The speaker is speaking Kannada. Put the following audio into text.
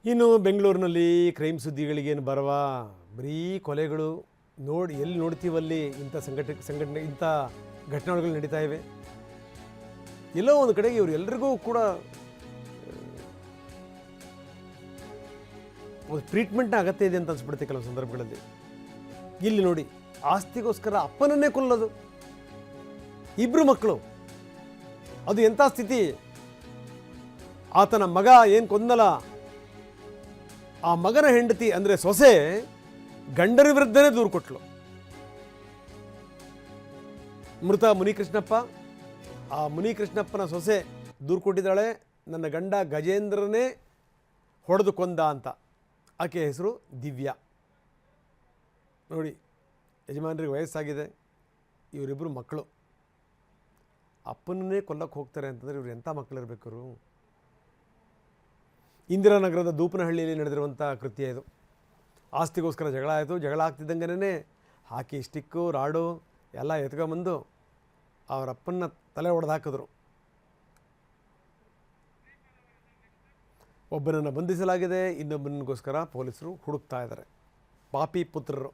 ಇನ್ನು ಬೆಂಗಳೂರಿನಲ್ಲಿ ಕ್ರೈಮ್ ಸುದ್ದಿಗಳಿಗೇನು ಬರವ, ಬರೀ ಕೊಲೆಗಳು. ಎಲ್ಲಿ ನೋಡ್ತೀವಲ್ಲಿ ಇಂಥ ಸಂಘಟನೆ ಇಂಥ ಘಟನೆಗಳು ನಡೀತಾ ಇವೆ. ಎಲ್ಲೋ ಒಂದು ಕಡೆಗೆ ಇವರೆಲ್ಲರಿಗೂ ಕೂಡ ಒಂದು ಟ್ರೀಟ್ಮೆಂಟ್ನ ಅಗತ್ಯ ಇದೆ ಅಂತ ಅನ್ಸ್ಬಿಡುತ್ತೆ ಕೆಲವು ಸಂದರ್ಭಗಳಲ್ಲಿ. ಇಲ್ಲಿ ನೋಡಿ, ಆಸ್ತಿಗೋಸ್ಕರ ಅಪ್ಪನನ್ನೇ ಕೊಲ್ಲೋದು, ಇಬ್ಬರು ಮಕ್ಕಳು. ಅದು ಎಂಥ ಸ್ಥಿತಿ! ಆತನ ಮಗ ಏನು ಕೊಂದಲ್ಲ, ಆ ಮಗನ ಹೆಂಡತಿ ಅಂದರೆ ಸೊಸೆ ಗಂಡರ ವಿರುದ್ಧನೇ ದೂರು ಕೊಟ್ಲು. ಮೃತ ಮುನಿಕೃಷ್ಣಪ್ಪ, ಆ ಮುನಿಕೃಷ್ಣಪ್ಪನ ಸೊಸೆ ದೂರು ಕೊಟ್ಟಿದ್ದಾಳೆ, ನನ್ನ ಗಂಡ ಗಜೇಂದ್ರನೇ ಹೊಡೆದು ಕೊಂದ ಅಂತ. ಆಕೆ ಹೆಸರು ದಿವ್ಯಾ. ನೋಡಿ, ಯಜಮಾನರಿಗೆ ವಯಸ್ಸಾಗಿದೆ, ಇವರಿಬ್ಬರು ಮಕ್ಕಳು. ಅಪ್ಪನನ್ನೇ ಕೊಲ್ಲಕ್ಕೆ ಹೋಗ್ತಾರೆ ಅಂತಂದರೆ ಇವ್ರು ಎಂಥ ಮಕ್ಕಳಿರ್ಬೇಕು ಇವರು. ಇಂದಿರಾನಗರದ ದೂಪನಹಳ್ಳಿಯಲ್ಲಿ ನಡೆದಿರುವಂಥ ಕೃತ್ಯ ಇದು. ಆಸ್ತಿಗೋಸ್ಕರ ಜಗಳ ಆಯಿತು. ಜಗಳ ಆಗ್ತಿದ್ದಂಗೆ ಹಾಕಿ ಸ್ಟಿಕ್ಕು ರಾಡು ಎಲ್ಲ ಎತ್ಕೊಂಬಂದು ಅವರಪ್ಪನ ತಲೆ ಹೊಡೆದು ಹಾಕಿದ್ರು. ಒಬ್ಬನನ್ನು ಬಂಧಿಸಲಾಗಿದೆ, ಇನ್ನೊಬ್ಬನಿಗೋಸ್ಕರ ಪೊಲೀಸರು ಹುಡುಕ್ತಾ ಇದ್ದಾರೆ. ಪಾಪಿ ಪುತ್ರರು.